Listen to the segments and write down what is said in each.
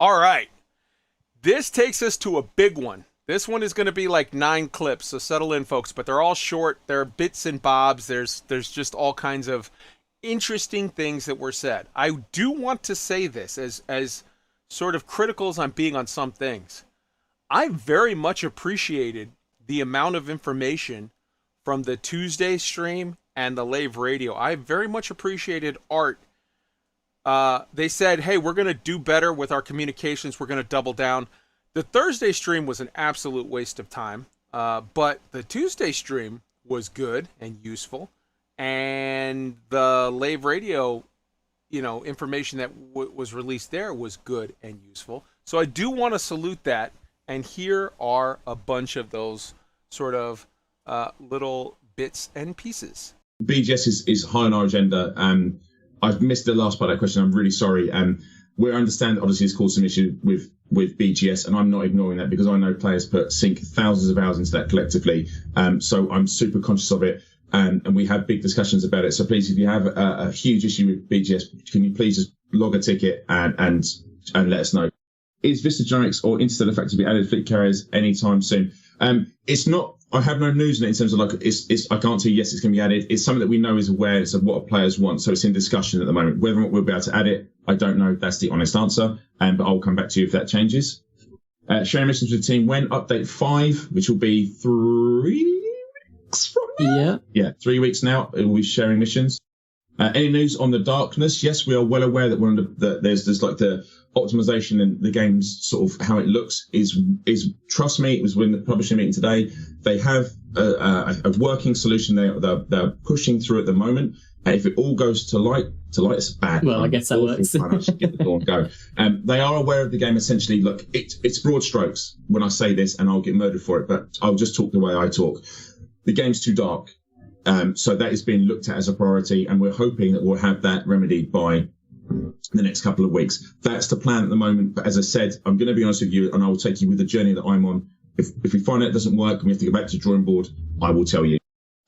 All right. This takes us to a big one. This one is going to be like 9 clips, so settle in, folks. But they're all short. They're bits and bobs. There's just all kinds of interesting things that were said. I do want to say this as sort of critical as I'm being on some things. I very much appreciated the amount of information from the Tuesday stream and the Lave radio. I very much appreciated Art. They said, hey, we're going to do better with our communications. We're going to double down. The Thursday stream was an absolute waste of time, but the Tuesday stream was good and useful. And the Lave radio, information that was released there was good and useful. So I do want to salute that. And here are a bunch of those sort of little bits and pieces. BGS is high on our agenda. I've missed the last part of that question. I'm really sorry. We understand that obviously it's caused some issue with BGS, and I'm not ignoring that because I know players sink thousands of hours into that collectively. So I'm super conscious of it. And we have big discussions about it. So please, if you have a huge issue with BGS, can you please just log a ticket and let us know? Is VISTA Genomics or Interstellar Factor to be added fleet carriers anytime soon? It's not. I have no news in it in terms of I can't tell you yes, it's going to be added. It's something that we know is awareness of what players want. So it's in discussion at the moment. Whether or not we'll be able to add it, I don't know. That's the honest answer. But I'll come back to you if that changes. Sharing missions with the team when update 5, which will be 3 weeks from now. Yeah, 3 weeks now. It will be sharing missions. Any news on the darkness? Yes, we are well aware that there's like the optimization and the game's sort of how it looks is trust me, it was when the publishing meeting today. They have a working solution they're pushing through at the moment. And if it all goes to light, it's bad. Well, I guess that works. I should get the door and go. They are aware of the game. Essentially, look, it's broad strokes when I say this, and I'll get murdered for it, but I'll just talk the way I talk. The game's too dark. So that is being looked at as a priority, and we're hoping that we'll have that remedied by the next couple of weeks. That's the plan at the moment. But as I said, I'm going to be honest with you, and I will take you with the journey that I'm on. If we find out it doesn't work and we have to go back to the drawing board, I will tell you.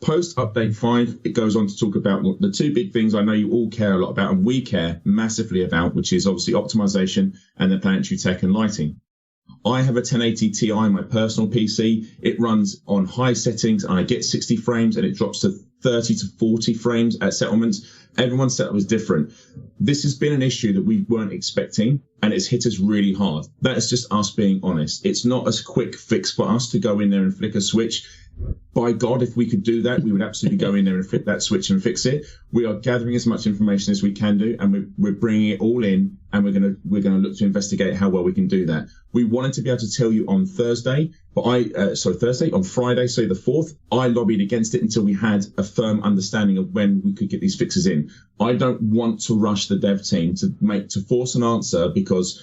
Post update 5, it goes on to talk about the 2 big things I know you all care a lot about, and we care massively about, which is obviously optimization and the planetary tech and lighting. I have a 1080 Ti, my personal PC. It runs on high settings and I get 60 frames and it drops to 30 to 40 frames at settlements. Everyone's setup is different. This has been an issue that we weren't expecting and it's hit us really hard. That is just us being honest. It's not a quick fix for us to go in there and flick a switch. By God, if we could do that, we would absolutely go in there and flip that switch and fix it. We are gathering as much information as we can do, and we're bringing it all in, and we're gonna look to investigate how well we can do that. We wanted to be able to tell you on Thursday, but on Friday, so the 4th, I lobbied against it until we had a firm understanding of when we could get these fixes in. I don't want to rush the dev team to force an answer because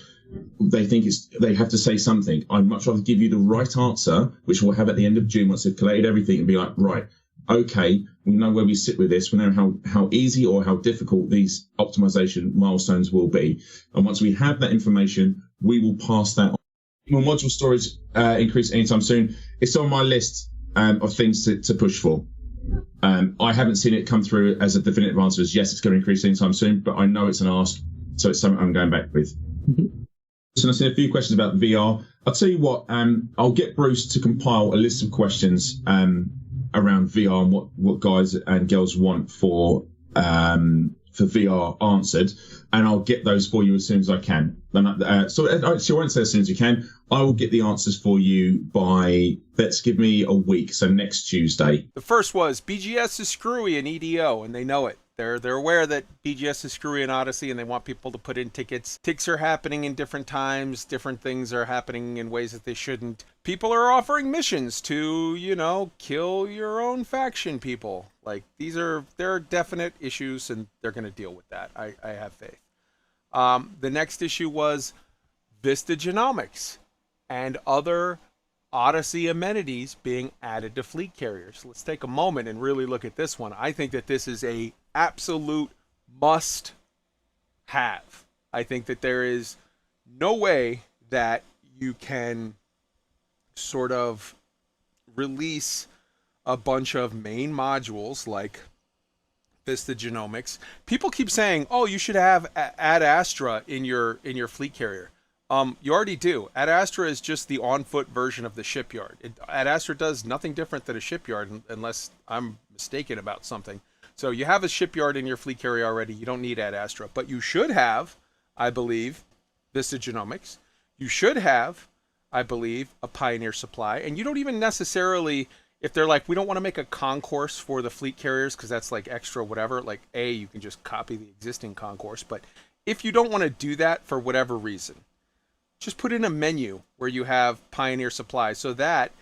they think they have to say something. I'd much rather give you the right answer, which we'll have at the end of June once they've collated everything, and be like, right, okay, we know where we sit with this. We know how easy or how difficult these optimization milestones will be. And once we have that information, we will pass that on. Will module storage increase anytime soon? It's on my list of things to push for. I haven't seen it come through as a definitive answer as yes, it's going to increase anytime soon, but I know it's an ask, so it's something I'm going back with. Mm-hmm. So I've seen a few questions about VR. I'll tell you what, I'll get Bruce to compile a list of questions around VR and what guys and girls want for VR answered, and I'll get those for you as soon as I can. So I won't say as soon as you can. I will get the answers for you by, let's give me a week, so next Tuesday. The first was BGS is screwy in EDO, and they know it. They're aware that BGS is screwy in Odyssey, and they want people to put in tickets. Ticks are happening in different times. Different things are happening in ways that they shouldn't. People are offering missions to, kill your own faction people. Like, there are definite issues, and they're going to deal with that. I have faith. The next issue was VISTA Genomics and other Odyssey amenities being added to fleet carriers. Let's take a moment and really look at this one. I think that this is a absolute must have. I think that there is no way that you can sort of release a bunch of main modules like VISTA Genomics. People keep saying, "Oh, you should have Ad Astra in your fleet carrier." You already do. Ad Astra is just the on-foot version of the shipyard. Ad Astra does nothing different than a shipyard, unless I'm mistaken about something. So you have a shipyard in your fleet carrier already. You don't need Ad Astra, but you should have, I believe, Vista Genomics. You should have, I believe, a Pioneer Supply, and you don't even necessarily, if they're like, we don't want to make a concourse for the fleet carriers because that's like extra whatever. Like you can just copy the existing concourse, but if you don't want to do that for whatever reason, just put in a menu where you have Pioneer Supply so that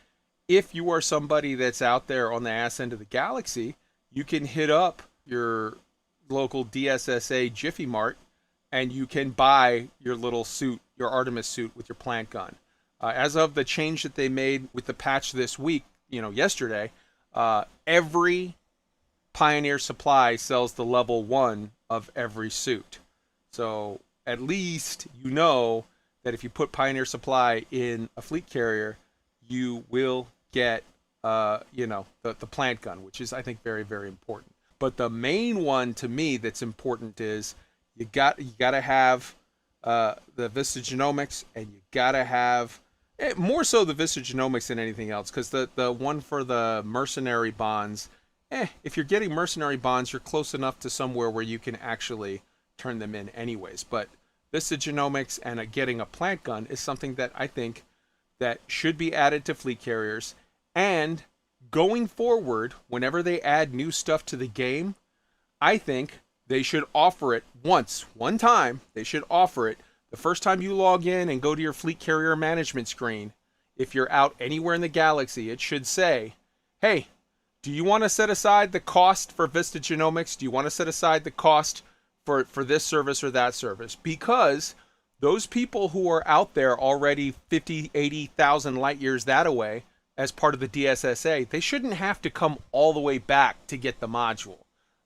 if you are somebody that's out there on the ass end of the galaxy, you can hit up your local DSSA Jiffy Mart and you can buy your little suit, your Artemis suit with your plant gun. As of the change that they made with the patch this week, yesterday, every Pioneer Supply sells the level 1 of every suit. So at least that if you put Pioneer Supply in a fleet carrier, you will get, the plant gun, which is, I think, very, very important. But the main one to me that's important is you got to have the Vista Genomics, and you got to have more so the Vista Genomics than anything else, because the one for the mercenary bonds, if you're getting mercenary bonds, you're close enough to somewhere where you can actually turn them in anyways. But Vista Genomics and getting a plant gun is something that I think that should be added to fleet carriers. And going forward, whenever they add new stuff to the game, I think they should offer it one time. They should offer it the first time you log in and go to your fleet carrier management screen. If you're out anywhere in the galaxy, it should say, hey, do you want to set aside the cost for Vista Genomics? Do you want to set aside the cost for this service or that service? Because those people who are out there already 50, 80,000 light years that away as part of the DSSA, they shouldn't have to come all the way back to get the module.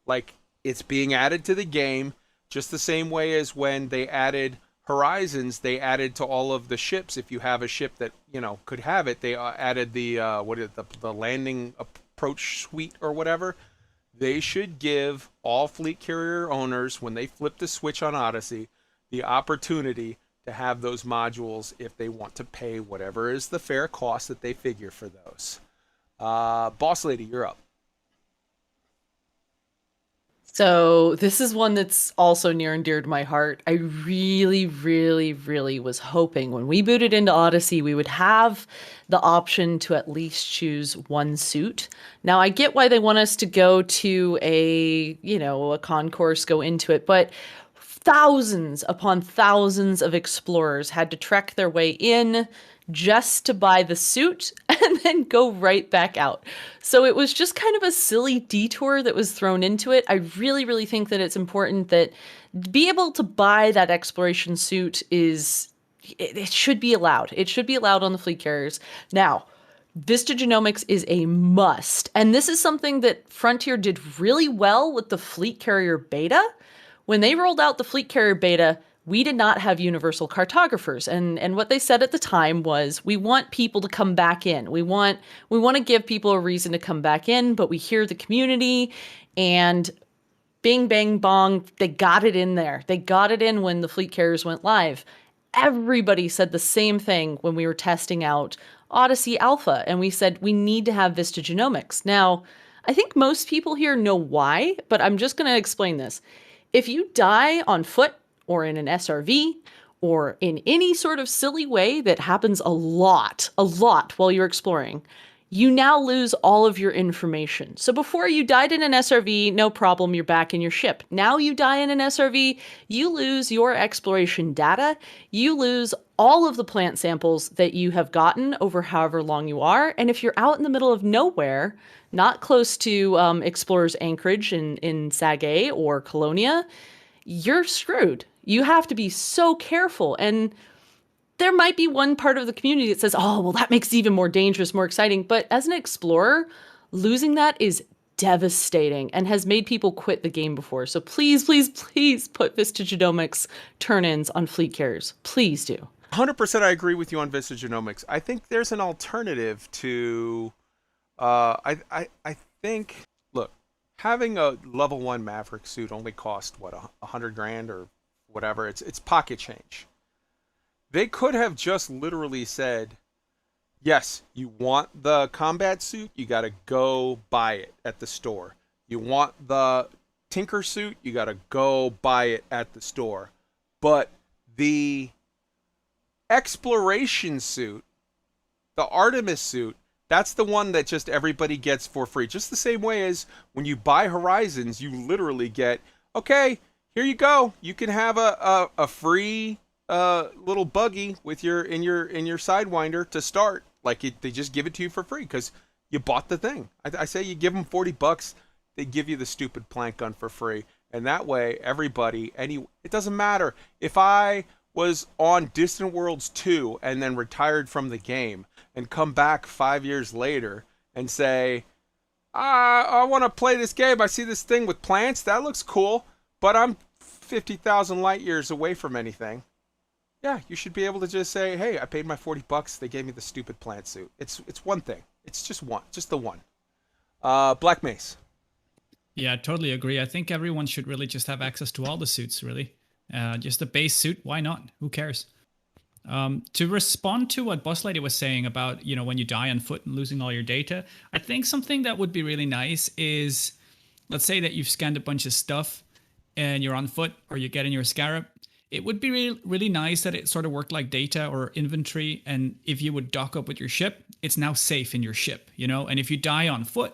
Like, it's being added to the game just the same way as when they added Horizons, they added to all of the ships. If you have a ship that, could have it, they added the landing approach suite or whatever. They should give all fleet carrier owners, when they flip the switch on Odyssey, the opportunity to have those modules if they want to pay whatever is the fair cost that they figure for those. Boss Lady, you're up. So this is one that's also near and dear to my heart. I really, really, really was hoping when we booted into Odyssey, we would have the option to at least choose one suit. Now, I get why they want us to go to a concourse, go into it, but thousands upon thousands of explorers had to trek their way in just to buy the suit and then go right back out. So it was just kind of a silly detour that was thrown into it. I really, really think that it's important that be able to buy that exploration suit it should be allowed. It should be allowed on the fleet carriers. Now, Vista Genomics is a must. And this is something that Frontier did really well with the fleet carrier beta. When they rolled out the fleet carrier beta, we did not have universal cartographers. And what they said at the time was, we want people to come back in. We want to give people a reason to come back in, but we hear the community, and bing, bang, bong, they got it in there. They got it in when the fleet carriers went live. Everybody said the same thing when we were testing out Odyssey Alpha, and we said we need to have Vista Genomics. Now, I think most people here know why, but I'm just going to explain this. If you die on foot, or in an SRV, or in any sort of silly way that happens a lot while you're exploring, you now lose all of your information. So before, you died in an SRV, no problem, you're back in your ship. Now you die in an SRV, you lose your exploration data, you lose all of the plant samples that you have gotten over however long you are, and if you're out in the middle of nowhere, not close to Explorer's Anchorage in Sag or Colonia, you're screwed. You have to be so careful. And there might be one part of the community that says, oh, well, that makes it even more dangerous, more exciting. But as an explorer, losing that is devastating and has made people quit the game before. So please, please, please put Vista Genomics turn-ins on fleet carriers. Please do. 100% I agree with you on Vista Genomics. I think there's an alternative to... I think... Look, having a level 1 Maverick suit only cost, what, $100 grand or whatever. It's pocket change. They could have just literally said, yes, you want the combat suit, you got to go buy it at the store. You want the Tinker suit, you got to go buy it at the store. But the exploration suit, the Artemis suit, that's the one that just everybody gets for free. Just the same way as when you buy Horizons, you literally get, okay, here you go. You can have a free little buggy with your in your Sidewinder to start. Like they just give it to you for free because you bought the thing. I say you give them $40, they give you the stupid plank gun for free, and that way everybody, it doesn't matter if I was on Distant Worlds 2 and then retired from the game and come back 5 years later and say, I want to play this game. I see this thing with plants. That looks cool, but I'm 50,000 light years away from anything. Yeah, you should be able to just say, hey, I paid my $40. They gave me the stupid plant suit. It's one thing. It's just the one. Black Mace. Yeah, I totally agree. I think everyone should really just have access to all the suits, really. Just a base suit, why not? Who cares? To respond to what BOSSLADY was saying about, when you die on foot and losing all your data, I think something that would be really nice is, let's say that you've scanned a bunch of stuff and you're on foot or you get in your scarab. It would be really, really nice that it sort of worked like data or inventory. And if you would dock up with your ship, it's now safe in your ship, And if you die on foot,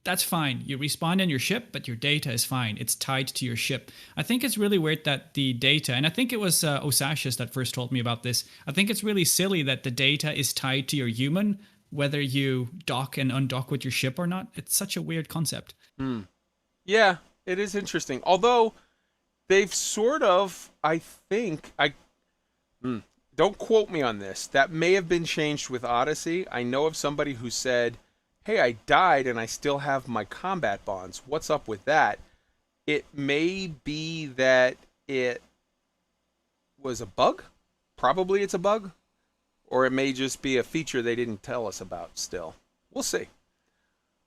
that's fine. You respawn in your ship, but your data is fine. It's tied to your ship. I think it's really weird that the data, and I think it was Osashis that first told me about this. I think it's really silly that the data is tied to your human, whether you dock and undock with your ship or not. It's such a weird concept. Yeah, it is interesting. Although they've sort of, I think, don't quote me on this. That may have been changed with Odyssey. I know of somebody who said, hey, I died and I still have my combat bonds. What's up with that? It may be that it was a bug. Probably it's a bug. Or it may just be a feature they didn't tell us about still. We'll see.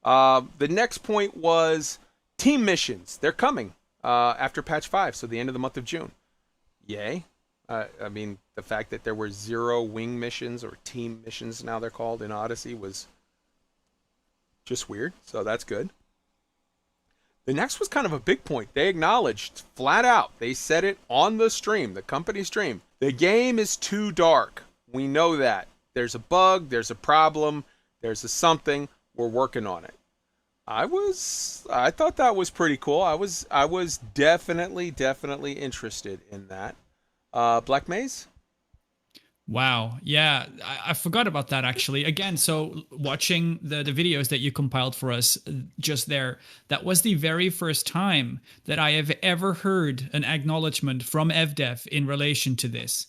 The next point was team missions. They're coming after patch 5, so the end of the month of June. Yay. I mean, the fact that there were 0 wing missions, or team missions now they're called, in Odyssey was just weird, so that's good. The next was kind of a big point. They acknowledged flat out, they said it on the stream, the company stream, the game is too dark. We know that. There's a bug, there's a problem, there's a something, we're working on it. I thought that was pretty cool. I was definitely interested in that. Black Maze? Wow. Yeah, I forgot about that actually. Again, so watching the videos that you compiled for us just there, that was the very first time that I have ever heard an acknowledgement from Fdev in relation to this.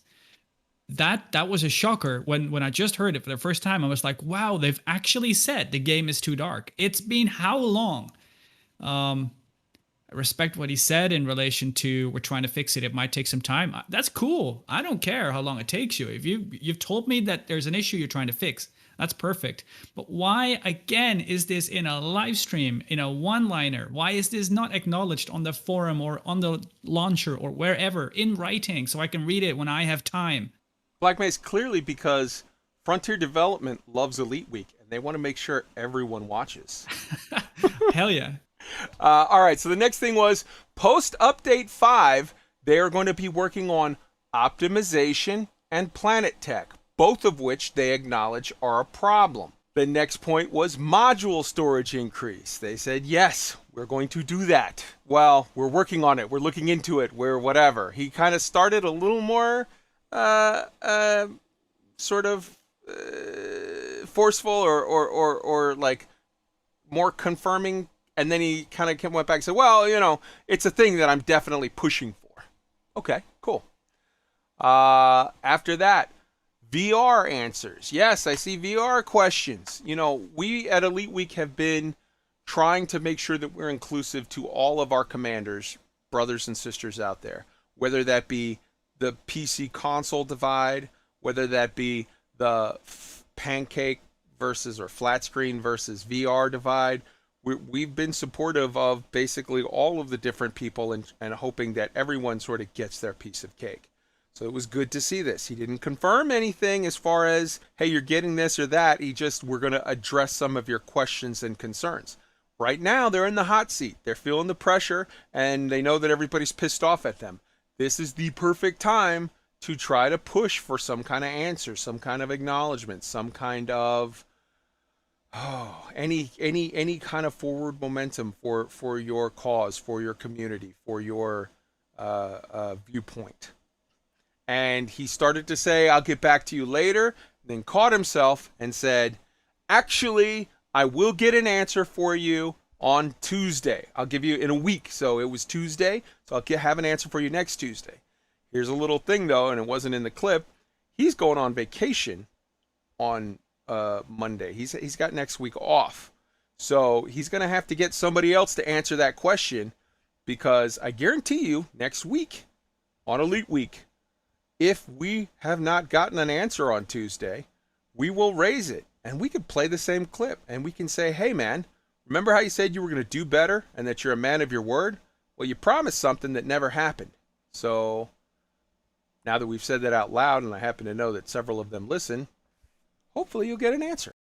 That was a shocker. When I just heard it for the first time, I was like, wow, they've actually said the game is too dark. It's been how long? I respect what he said in relation to we're trying to fix it. It might take some time. That's cool. I don't care how long it takes you. If you've told me that there's an issue you're trying to fix, that's perfect. But why, again, is this in a live stream, in a one-liner? Why is this not acknowledged on the forum or on the launcher or wherever in writing so I can read it when I have time? Black Maze, clearly because Frontier Development loves Elite Week and they want to make sure everyone watches. Hell yeah. All right, so the next thing was post-update 5, they are going to be working on optimization and planet tech, both of which they acknowledge are a problem. The next point was module storage increase. They said, yes, we're going to do that. Well, we're working on it. We're looking into it. We're whatever. He kind of started a little more sort of forceful or like more confirming. And then he kind of went back and said, well, it's a thing that I'm definitely pushing for. Okay, cool. After that, VR answers. Yes, I see VR questions. We at Elite Week have been trying to make sure that we're inclusive to all of our commanders, brothers and sisters out there, whether that be the PC console divide, whether that be the pancake versus or flat screen versus VR divide. We've been supportive of basically all of the different people and hoping that everyone sort of gets their piece of cake. So it was good to see this. He didn't confirm anything as far as, hey, you're getting this or that. He just, we're going to address some of your questions and concerns. Right now, they're in the hot seat. They're feeling the pressure, and they know that everybody's pissed off at them. This is the perfect time to try to push for some kind of answer, some kind of acknowledgement, some kind of any kind of forward momentum for your cause, for your community, for your viewpoint. And he started to say, I'll get back to you later, then caught himself and said, actually, I will get an answer for you on Tuesday. I'll give you in a week. So it was Tuesday, so I'll have an answer for you next Tuesday. Here's a little thing, though, and it wasn't in the clip. He's going on vacation on Monday. He's got next week off. So he's going to have to get somebody else to answer that question, because I guarantee you next week on Elite Week, if we have not gotten an answer on Tuesday, we will raise it, and we could play the same clip, and we can say, hey man, remember how you said you were going to do better and that you're a man of your word? Well, you promised something that never happened. So now that we've said that out loud, and I happen to know that several of them listen, hopefully you'll get an answer.